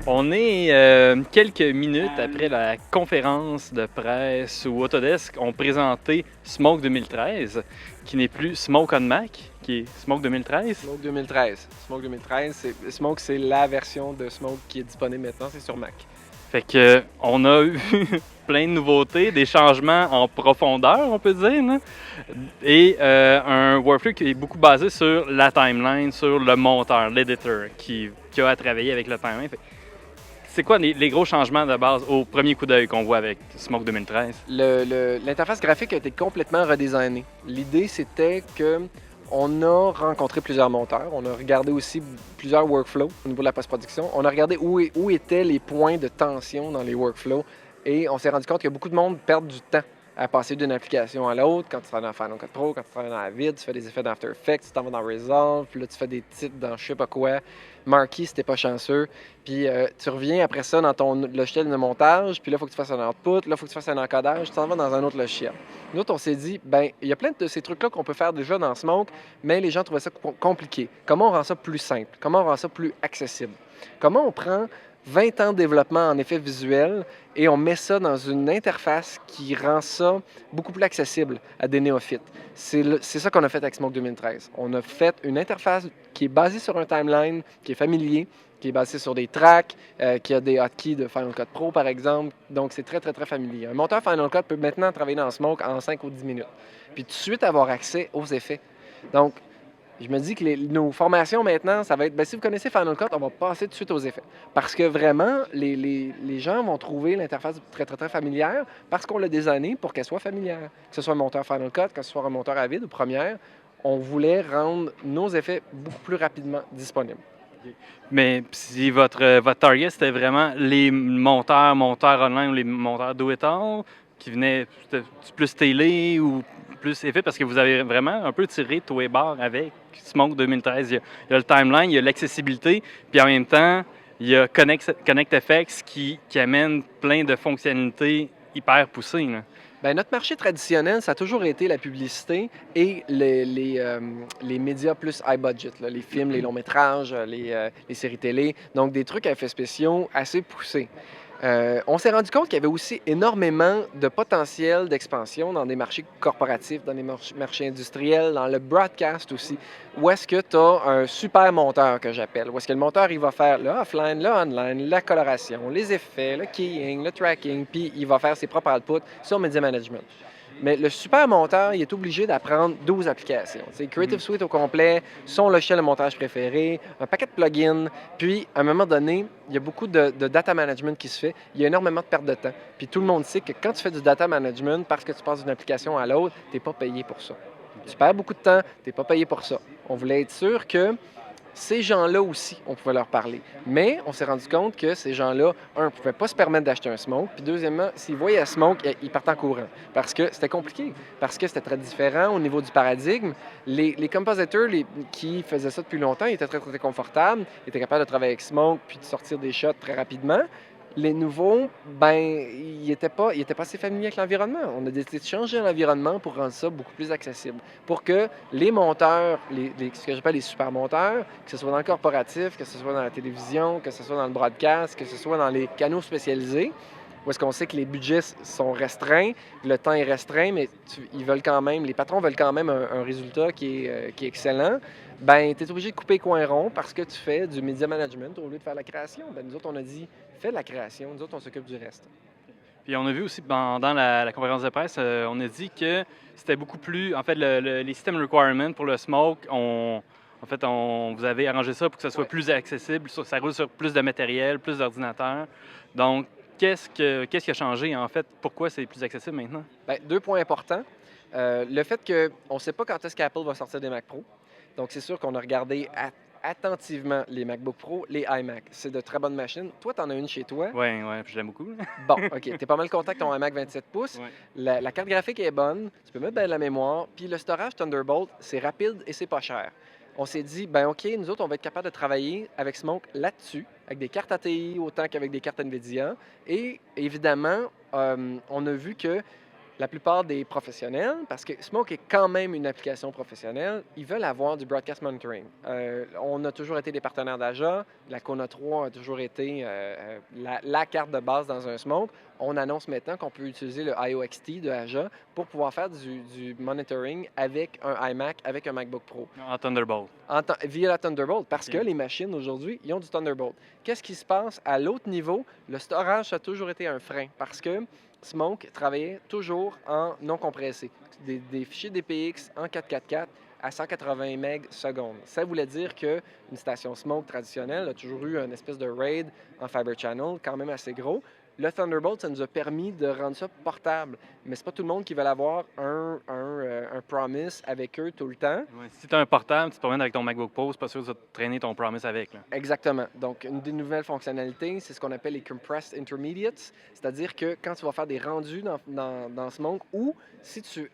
On est quelques minutes après la conférence de presse où Autodesk ont présenté Smoke 2013, qui n'est plus Smoke on Mac, qui est Smoke 2013. Smoke 2013. Smoke 2013, Smoke, c'est la version de Smoke qui est disponible maintenant, c'est sur Mac. Fait que on a eu plein de nouveautés, des changements en profondeur, on peut dire, là. Et un workflow qui est beaucoup basé sur la timeline, sur le monteur, l'éditeur, qui a à travailler avec le timeline. C'est quoi les gros changements de base au premier coup d'œil qu'on voit avec Smoke 2013? L'interface graphique a été complètement redesignée. L'idée, c'était que on a rencontré plusieurs monteurs, on a regardé aussi plusieurs workflows au niveau de la post-production. On a regardé où étaient les points de tension dans les workflows et on s'est rendu compte que beaucoup de monde perd du temps à passer d'une application à l'autre. Quand tu travailles dans Final Cut Pro, quand tu travailles dans Avid, tu fais des effets dans After Effects, tu t'en vas dans Resolve, puis là tu fais des titres dans je sais pas quoi. Marquee, si t'es pas chanceux. Puis tu reviens après ça dans ton logiciel de montage, puis là il faut que tu fasses un output, là il faut que tu fasses un encodage, tu t'en vas dans un autre logiciel. Nous autres, on s'est dit, ben il y a plein de ces trucs-là qu'on peut faire déjà dans Smoke, mais les gens trouvaient ça compliqué. Comment on rend ça plus simple? Comment on rend ça plus accessible? Comment on prend 20 ans de développement en effets visuels et on met ça dans une interface qui rend ça beaucoup plus accessible à des néophytes. C'est ça qu'on a fait avec Smoke 2013. On a fait une interface qui est basée sur un timeline, qui est familier, qui est basé sur des tracks, qui a des hotkeys de Final Cut Pro, par exemple. Donc, c'est très, très, très familier. Un monteur Final Cut peut maintenant travailler dans Smoke en 5 ou 10 minutes, puis tout de suite avoir accès aux effets. Donc, je me dis que nos formations maintenant, ça va être, si vous connaissez Final Cut, on va passer tout de suite aux effets. Parce que vraiment, les gens vont trouver l'interface très, très, très familière parce qu'on l'a designé pour qu'elle soit familière. Que ce soit un monteur Final Cut, que ce soit un monteur Avid ou Premiere, on voulait rendre nos effets beaucoup plus rapidement disponibles. Mais si votre target, c'était vraiment les monteurs online ou les monteurs do-it-all, qui venaient plus télé ou plus effet, parce que vous avez vraiment un peu tiré tous les barres avec Smoke 2013. Il y a le timeline, il y a l'accessibilité, puis en même temps, il y a ConnectFX qui amène plein de fonctionnalités hyper poussées, là. Bien, notre marché traditionnel, ça a toujours été la publicité et les médias plus high budget, là, les films, les longs métrages, les séries télé, donc des trucs à effets spéciaux assez poussés. On s'est rendu compte qu'il y avait aussi énormément de potentiel d'expansion dans des marchés corporatifs, dans des marchés industriels, dans le broadcast aussi, où est-ce que tu as un super monteur que j'appelle, où est-ce que le monteur, il va faire le offline, le online, la coloration, les effets, le keying, le tracking, puis il va faire ses propres outputs sur Media Management. Mais le super monteur, il est obligé d'apprendre 12 applications. C'est Creative Suite au complet, son logiciel de montage préféré, un paquet de plugins. Puis, à un moment donné, il y a beaucoup de data management qui se fait. Il y a énormément de perte de temps. Puis, tout le monde sait que quand tu fais du data management, parce que tu passes d'une application à l'autre, tu n'es pas payé pour ça. Tu perds beaucoup de temps, tu n'es pas payé pour ça. On voulait être sûr que ces gens-là aussi, on pouvait leur parler. Mais on s'est rendu compte que ces gens-là, ne pouvaient pas se permettre d'acheter un Smoke. Puis deuxièmement, s'ils voyaient un Smoke, ils partent en courant. Parce que c'était compliqué. Parce que c'était très différent au niveau du paradigme. Les compositeurs qui faisaient ça depuis longtemps, ils étaient très, très confortables. Ils étaient capables de travailler avec Smoke puis de sortir des shots très rapidement. Les nouveaux, ils n'étaient pas assez familiers avec l'environnement. On a décidé de changer l'environnement pour rendre ça beaucoup plus accessible. Pour que les monteurs, ce que j'appelle les super monteurs, que ce soit dans le corporatif, que ce soit dans la télévision, que ce soit dans le broadcast, que ce soit dans les canaux spécialisés, où est-ce qu'on sait que les budgets sont restreints, le temps est restreint, mais ils veulent quand même, les patrons veulent quand même un résultat qui est excellent. Tu es obligé de couper coin rond parce que tu fais du media management au lieu de faire la création. Nous autres, on a dit, fais la création, nous autres, on s'occupe du reste. Puis on a vu aussi pendant la conférence de presse, on a dit que c'était beaucoup plus, en fait, les system requirements pour le Smoke, vous avez arrangé ça pour que ça soit plus accessible, ça roule sur plus de matériel, plus d'ordinateurs. Donc, qu'est-ce qui a changé, en fait? Pourquoi c'est plus accessible maintenant? 2 points importants. Le fait qu'on ne sait pas quand est-ce qu'Apple va sortir des Mac Pro. Donc, c'est sûr qu'on a regardé attentivement les MacBook Pro, les iMac. C'est de très bonnes machines. Toi, tu en as une chez toi. Oui, je l'aime beaucoup. Bon, OK. Tu es pas mal content avec ton iMac 27 pouces. Ouais. La carte graphique est bonne. Tu peux mettre de la mémoire. Puis le storage Thunderbolt, c'est rapide et c'est pas cher. On s'est dit, OK, nous autres, on va être capable de travailler avec Smoke là-dessus, avec des cartes ATI autant qu'avec des cartes NVIDIA. Et évidemment, on a vu que La plupart des professionnels, parce que Smoke est quand même une application professionnelle, ils veulent avoir du broadcast monitoring. On a toujours été des partenaires d'Aja. La Kona 3 a toujours été la carte de base dans un Smoke. On annonce maintenant qu'on peut utiliser le IOXT de Aja pour pouvoir faire du monitoring avec un iMac, avec un MacBook Pro. En Thunderbolt. Via la Thunderbolt, parce que Ok. les machines aujourd'hui, ils ont du Thunderbolt. Qu'est-ce qui se passe à l'autre niveau? Le storage, ça a toujours été un frein, parce que Smoke travaillait toujours en non compressé. Des fichiers DPX en 444 à 180 MB secondes. Ça voulait dire qu'une station Smoke traditionnelle a toujours eu une espèce de RAID en Fiber Channel, quand même assez gros. Le Thunderbolt, ça nous a permis de rendre ça portable. Mais c'est pas tout le monde qui veut avoir un Promise avec eux tout le temps. Ouais, si tu as un portable, tu te promènes avec ton MacBook Pro, c'est pas sûr que tu vas traîner ton Promise avec. Là. Exactement. Donc, une des nouvelles fonctionnalités, c'est ce qu'on appelle les Compressed Intermediates, c'est-à-dire que quand tu vas faire des rendus dans Smoke ou si tu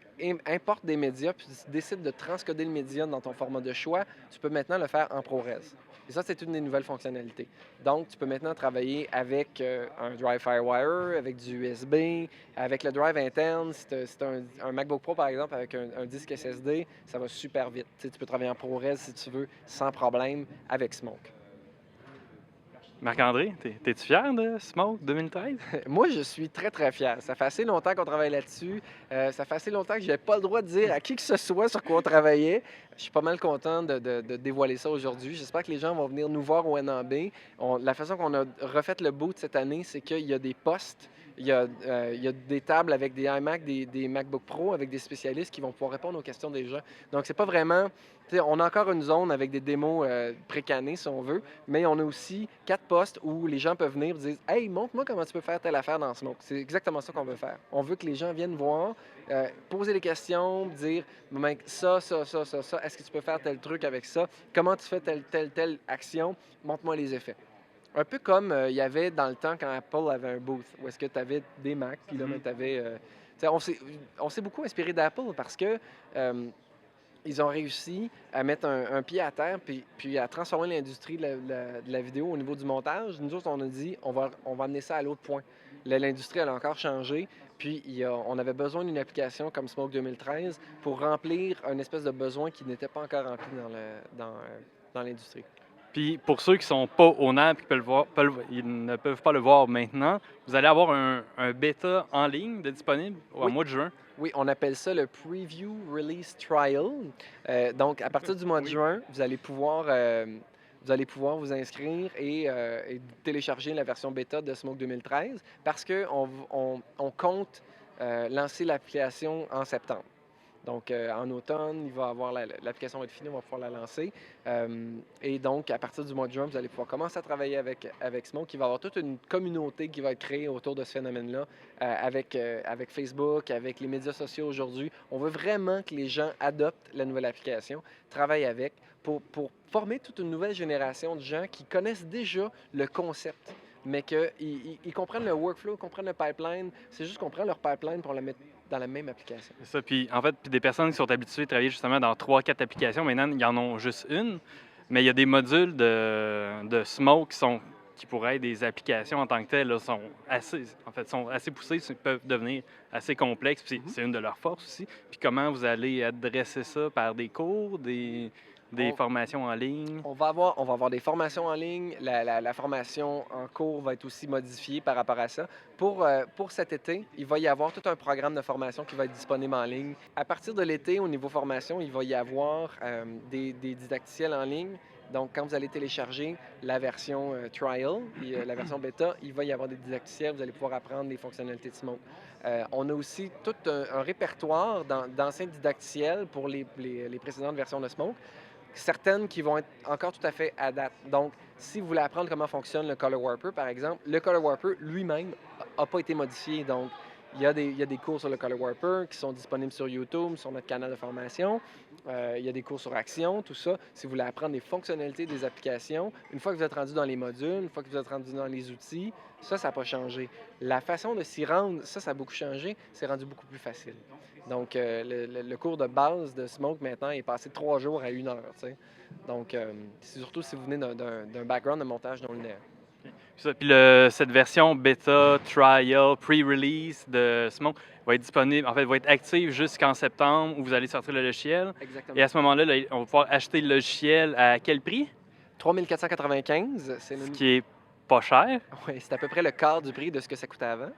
importes des médias puis tu décides de transcoder le média dans ton format de choix, tu peux maintenant le faire en ProRes. Et ça, c'est une des nouvelles fonctionnalités. Donc, tu peux maintenant travailler avec un drive FireWire, avec du USB, avec le drive interne. Si tu as un MacBook Pro, par exemple, avec un disque SSD, ça va super vite. Tu sais, tu peux travailler en ProRes si tu veux, sans problème, avec Smoke. Marc-André, t'es-tu fier de Smoke 2013? Moi, je suis très, très fier. Ça fait assez longtemps qu'on travaille là-dessus. Ça fait assez longtemps que je n'avais pas le droit de dire à qui que ce soit sur quoi on travaillait. Je suis pas mal content de dévoiler ça aujourd'hui. J'espère que les gens vont venir nous voir au NAB. La façon qu'on a refait le boot cette année, c'est qu'il y a des postes. Il y a des tables avec des iMac, des MacBook Pro, avec des spécialistes qui vont pouvoir répondre aux questions des gens. Donc, c'est pas vraiment... On a encore une zone avec des démos pré-cannées, si on veut, mais on a aussi 4 postes où les gens peuvent venir et dire « Hey, montre-moi comment tu peux faire telle affaire dans Smoke. » C'est exactement ça qu'on veut faire. On veut que les gens viennent voir, poser des questions, dire « Ça, est-ce que tu peux faire tel truc avec ça? Comment tu fais telle action? Montre-moi les effets. » Un peu comme il y avait dans le temps quand Apple avait un booth, où est-ce que tu avais des Macs, puis là, tu avais... on s'est beaucoup inspiré d'Apple parce que ils ont réussi à mettre un pied à terre puis à transformer l'industrie de la vidéo au niveau du montage. Nous autres, on a dit, on va amener ça à l'autre point. L'industrie, elle a encore changé, puis on avait besoin d'une application comme Smoke 2013 pour remplir un espèce de besoin qui n'était pas encore rempli dans l'industrie. Puis pour ceux qui sont pas au NAB et qui ils ne peuvent pas le voir maintenant, vous allez avoir un bêta en ligne de disponible au Oui. mois de juin. Oui, on appelle ça le Preview Release Trial. Donc, à partir du mois de juin, vous allez pouvoir vous inscrire et télécharger la version bêta de Smoke 2013 parce qu'on compte lancer l'application en septembre. Donc, en automne, l'application va être finie, on va pouvoir la lancer. Et donc, à partir du mois de juin, vous allez pouvoir commencer à travailler avec Smoke. Il va y avoir toute une communauté qui va être créée autour de ce phénomène-là, avec Facebook, avec les médias sociaux aujourd'hui. On veut vraiment que les gens adoptent la nouvelle application, travaillent avec, pour former toute une nouvelle génération de gens qui connaissent déjà le concept, mais qu'ils comprennent le workflow, comprennent le pipeline. C'est juste qu'on prend leur pipeline pour la mettre dans la même application. C'est ça. Puis en fait, des personnes qui sont habituées à travailler justement dans 3-4 applications, maintenant, ils en ont juste une. Mais il y a des modules de Smoke qui pourraient être des applications en tant que telles, là, sont assez poussées, peuvent devenir assez complexes. Puis c'est une de leurs forces aussi. Puis comment vous allez adresser ça par des cours, des formations en ligne? On va avoir des formations en ligne. La formation en cours va être aussi modifiée par rapport à ça. Pour cet été, il va y avoir tout un programme de formation qui va être disponible en ligne. À partir de l'été, au niveau formation, il va y avoir des didacticiels en ligne. Donc, quand vous allez télécharger la version trial, la version bêta, il va y avoir des didacticiels. Vous allez pouvoir apprendre les fonctionnalités de Smoke. On a aussi tout un répertoire d'anciens didacticiels pour les précédentes versions de Smoke. Certaines qui vont être encore tout à fait à date. Donc, si vous voulez apprendre comment fonctionne le Color Warper, par exemple, le Color Warper lui-même n'a pas été modifié. Donc, il y a des cours sur le Color Warper qui sont disponibles sur YouTube, sur notre canal de formation. Il y a des cours sur Action, tout ça. Si vous voulez apprendre les fonctionnalités des applications, une fois que vous êtes rendu dans les modules, une fois que vous êtes rendu dans les outils, ça n'a pas changé. La façon de s'y rendre, ça a beaucoup changé. C'est rendu beaucoup plus facile. Donc, le cours de base de Smoke, maintenant, est passé de 3 jours à 1 heure. T'sais. Donc, surtout si vous venez d'un background de montage non linéaire. Puis cette version bêta, trial, pre-release de Smoke va être disponible, en fait, va être active jusqu'en septembre où vous allez sortir le logiciel. Exactement. Et à ce moment-là, là, on va pouvoir acheter le logiciel à quel prix? 3495, Ce qui est pas cher. Oui, c'est à peu près le quart du prix de ce que ça coûtait avant.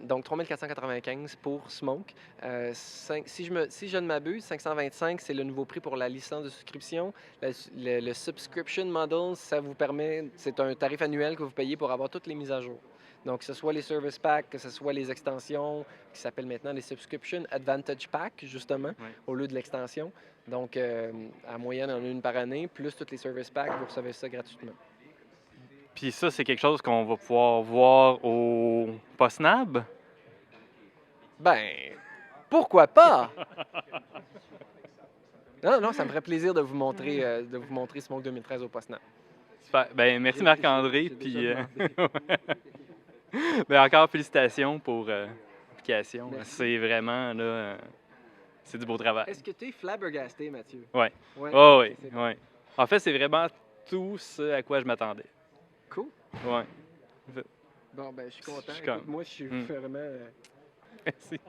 Donc 3495 pour Smoke. Si je ne m'abuse, 525, c'est le nouveau prix pour la licence de souscription. Le subscription model, ça vous permet, c'est un tarif annuel que vous payez pour avoir toutes les mises à jour. Donc, que ce soit les service packs, que ce soit les extensions, qui s'appellent maintenant les Subscription Advantage Pack, justement, au lieu de l'extension. Donc, à moyenne, on en a une par année, plus tous les service packs, vous recevez ça gratuitement. Puis ça, c'est quelque chose qu'on va pouvoir voir au PostNab? Ben, pourquoi pas? Non, ça me ferait plaisir de vous montrer Smoke 2013 au PostNab. Super. Ben, merci Marc-André. Puis, ben, encore félicitations pour l'application. C'est vraiment, là, c'est du beau travail. Est-ce que tu es flabbergasté, Mathieu? Oui. Ouais. Oh, oui, oui. En fait, c'est vraiment tout ce à quoi je m'attendais. Cool. Oui. Bon, ben, je suis content. Je suis comme- Écoute, moi, je suis vraiment... Merci.